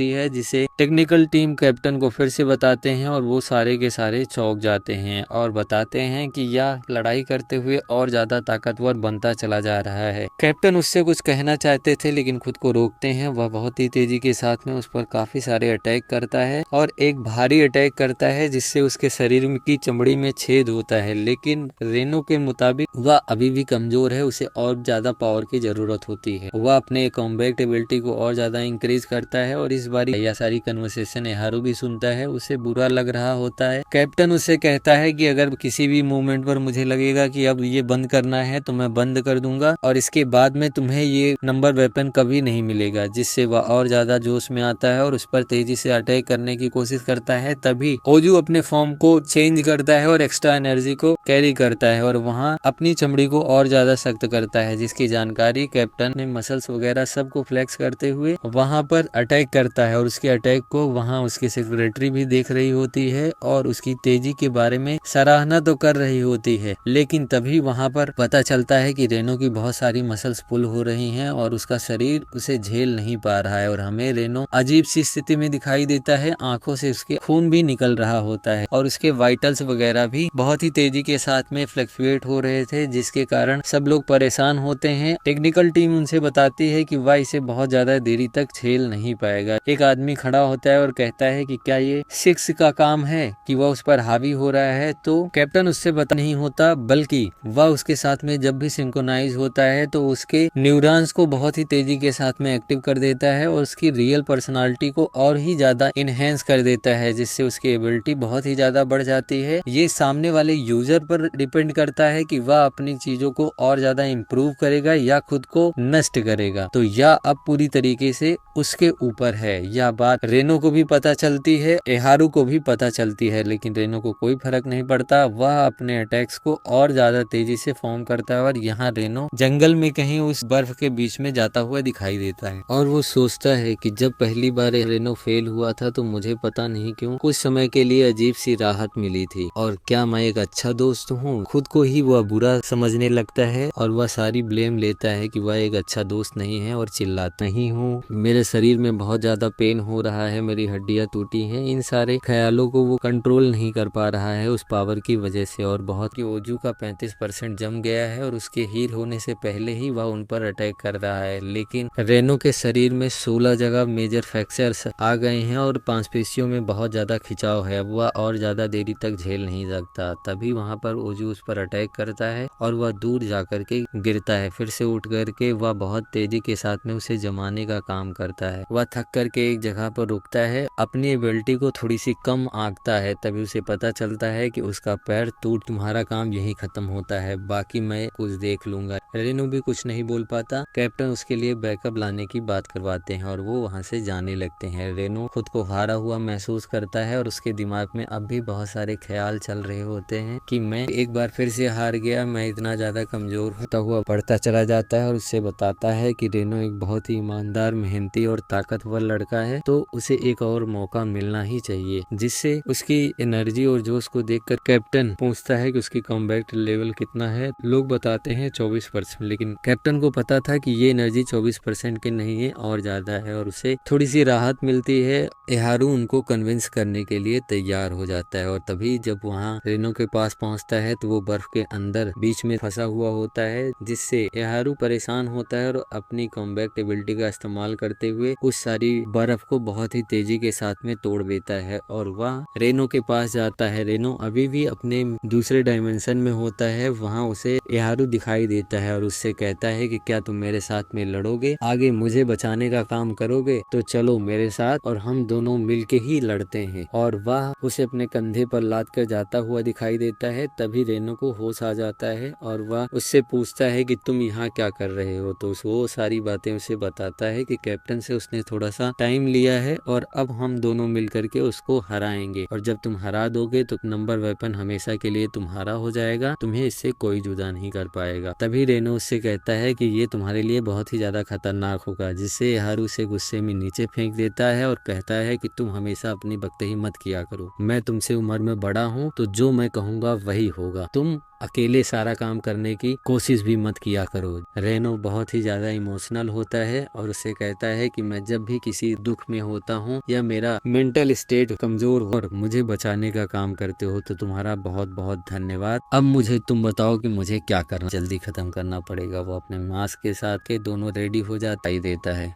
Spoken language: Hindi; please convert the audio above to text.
होती है, जिसे टेक्निकल टीम कैप्टन को फिर से बताते हैं और वो सारे के सारे चौंक जाते हैं और बताते हैं कि यह लड़ाई करते हुए और ज्यादा ताकतवर बनता चला जा रहा है। कैप्टन उससे कुछ कहना चाहते थे लेकिन खुद को रोकते हैं। वह बहुत ही तेजी के साथ में उस पर काफी सारे अटैक करता है और एक भारी अटैक करता है जिससे उसके शरीर की चमड़ी में छेद होता है। लेकिन रेनो के मुताबिक वह अभी भी कमजोर है, उसे और ज्यादा पावर की जरूरत होती है। वह अपने कॉम्बैट एबिलिटी को और ज्यादा इंक्रीज करता है और इस बार यह सारी कन्वर्सेशन एहारू भी सुनता है। उसे बुरा लग रहा होता है। कैप्टन उससे कहता है कि अगर किसी भी मोमेंट पर मुझे लगेगा कि अब ये बंद करना है तो मैं बंद कर दूंगा और इसके बाद में तुम्हें ये नंबर वेपन कभी नहीं मिलेगा, जिससे वह और ज्यादा जोश में आता है और उस पर तेजी से अटैक करने की कोशिश करता है। तभी ओजू अपने फॉर्म को चेंज करता है और एक्स्ट्रा एनर्जी को कैरी करता है और वहाँ अपनी चमड़ी को और ज्यादा सख्त करता है, जिसकी जानकारी कैप्टन ने मसल्स वगैरह सबको फ्लेक्स करते हुए वहाँ पर अटैक करता है और उसके अटैक को वहाँ उसकी सेक्रेटरी भी देख रही होती है और उसकी तेजी के बारे में सराहना तो कर रही होती है। लेकिन तभी वहाँ पर पता चलता है कि रेनो की बहुत सारी मसल्स पुल हो रही हैं और उसका शरीर उसे झेल नहीं पा रहा है और हमें रेनो अजीब सी स्थिति में दिखाई देता है। आंखों से उसके खून भी निकल रहा होता है और उसके वाइटल्स वगैरह भी बहुत ही तेजी के साथ में फ्लक्चुएट हो रहे थे, जिसके कारण सब लोग परेशान होते हैं। टेक्निकल टीम उनसे बताती है कि वह इसे बहुत ज्यादा देरी तक झेल नहीं पाएगा। एक आदमी खड़ा होता है और कहता है कि क्या ये सिक्स का काम है कि वह उस पर हावी हो रहा है। तो कैप्टन उससे बता नहीं होता, बल्कि वह उसके साथ में जब भी सिंक्रोनाइज होता है तो उसके न्यूरॉन्स को बहुत ही तेजी के साथ में एक्टिव कर देता है और उसकी रियल पर्सनालिटी को और ही ज्यादा इनहेंस कर देता है, जिससे उसकी एबिलिटी बहुत ही ज्यादा बढ़ जाती है। ये सामने वाले यूजर पर डिपेंड करता है कि वह अपनी चीजों को और ज्यादा इम्प्रूव करेगा या खुद को नष्ट करेगा। तो यह अब पूरी तरीके से उसके ऊपर है। यह बात रेनो को भी पता चलती है, एहारू को भी पता चलती है, लेकिन रेनो को कोई फर्क नहीं पड़ता। वह अपने अटैक्स को और ज्यादा तेजी से फॉर्म करता है और यहाँ रेनो जंगल में कहीं उस बर्फ के बीच में जाता हुआ दिखाई देता है और वो सोचता है कि जब पहली बार रेनो फेल हुआ था तो मुझे पता नहीं क्यों कुछ समय के लिए अजीब सी राहत मिली थी और क्या मैं एक अच्छा दोस्त हूँ। खुद को ही वह बुरा समझने लगता है और वह सारी ब्लेम लेता है कि वह एक अच्छा दोस्त नहीं है और चिल्लाता नहीं हूँ, मेरे शरीर में बहुत ज्यादा पेन हो रहा है, मेरी हड्डियां टूटी हैं। इन सारे ख्यालों को वो कंट्रोल नहीं कर पा रहा है उस पावर की वजह से और बहुत की ओजू का 35% जम गया है और उसके हील होने से पहले ही वह उन पर अटैक कर रहा है। लेकिन रेनो के शरीर में 16 जगह मेजर फ्रैक्चर्स आ गए हैं और मांसपेशियों में बहुत ज्यादा खिंचाव है। वह और ज्यादा देरी तक झेल नहीं सकता। तभी वहां पर ओजू उस पर अटैक करता है और वह दूर जाकर के गिरता है। फिर से उठ करके वह बहुत तेजी के साथ में उसे जमाने का काम करता है। वह थक करके एक जगह पर रुकता है, अपनी एबिलिटी को थोड़ी सी कम आंकता है। तभी उसे पता चलता है कि उसका पैर टूट, तुम्हारा काम यही खत्म होता है, बाकी मैं कुछ देख लूंगा। रेनो भी कुछ नहीं बोल पाता। कैप्टन उसके लिए बैकअप लाने की बात करवाते हैं और वो वहां से जाने लगते हैं। रेनो खुद को हारा हुआ महसूस करता है और उसके दिमाग में अब भी बहुत सारे ख्याल चल रहे होते हैं कि मैं एक बार फिर से हार गया, मैं इतना ज्यादा कमजोर होता हुआ बढ़ता चला जाता है और उससे बताता है कि रेनो एक बहुत ही ईमानदार, मेहनती और ताकतवर लड़का है, तो उसे एक और मौका मिलना ही चाहिए। जिससे उसकी एनर्जी और जोश को देखकर कैप्टन पूछता है कि उसकी कॉम्बैट लेवल कितना है। लोग बताते हैं 24%, लेकिन कैप्टन को पता था कि ये एनर्जी 24% की नहीं है और ज्यादा है और उसे थोड़ी सी राहत मिलती है। एहारू उनको कन्विंस करने के लिए तैयार हो जाता है और तभी जब वहाँ रेनो के पास पहुँचता है तो वो बर्फ के अंदर बीच में फंसा हुआ होता है, जिससे एहारू परेशान होता है और अपनी कॉम्बैट एबिलिटी का इस्तेमाल करते हुए उस सारी बर्फ को बहुत ही तेजी के साथ में तोड़ देता है और वह रेनो के पास जाता है। रेनो अभी भी अपने दूसरे डायमेंशन में होता है। वहाँ उसे एहारू दिखाई देता है और उससे कहता है कि क्या तुम मेरे साथ में लड़ोगे, आगे मुझे बचाने का काम करोगे, तो चलो मेरे साथ और हम दोनों मिलके ही लड़ते हैं। और वह उसे अपने कंधे पर लाद कर जाता हुआ दिखाई देता है। तभी रेनो को होश आ जाता है और वह उससे पूछता है कि तुम यहाँ क्या कर रहे हो। तो वो सारी बातें उसे बताता है कि कैप्टन से उसने थोड़ा सा टाइम लिया है और अब हम दोनों मिल करके उसको हराएंगे और जब तुम हरा दोगे तो नंबर वेपन हमेशा के लिए तुम्हारा हो जाएगा, तुम्हें इससे कोई जुदा नहीं कर पाएगा। तभी रेनो उससे कहता है कि ये तुम्हारे लिए बहुत ही ज्यादा खतरनाक होगा, जिससे एहारू उसे गुस्से में नीचे फेंक देता है और कहता है कि तुम हमेशा अपनी बकतही मत किया करो, मैं तुमसे उम्र में बड़ा हूँ तो जो मैं कहूँगा वही होगा, तुम अकेले सारा काम करने की कोशिश भी मत किया करो। रेनो बहुत ही ज्यादा इमोशनल होता है और उसे कहता है कि मैं जब भी किसी दुख में होता हूँ या मेरा मेंटल स्टेट कमजोर हो और मुझे बचाने का काम करते हो तो तुम्हारा बहुत बहुत धन्यवाद। अब मुझे तुम बताओ कि मुझे क्या करना, जल्दी खत्म करना पड़ेगा। वो अपने मास्क के साथ के दोनों रेडी हो जाता ही देता है।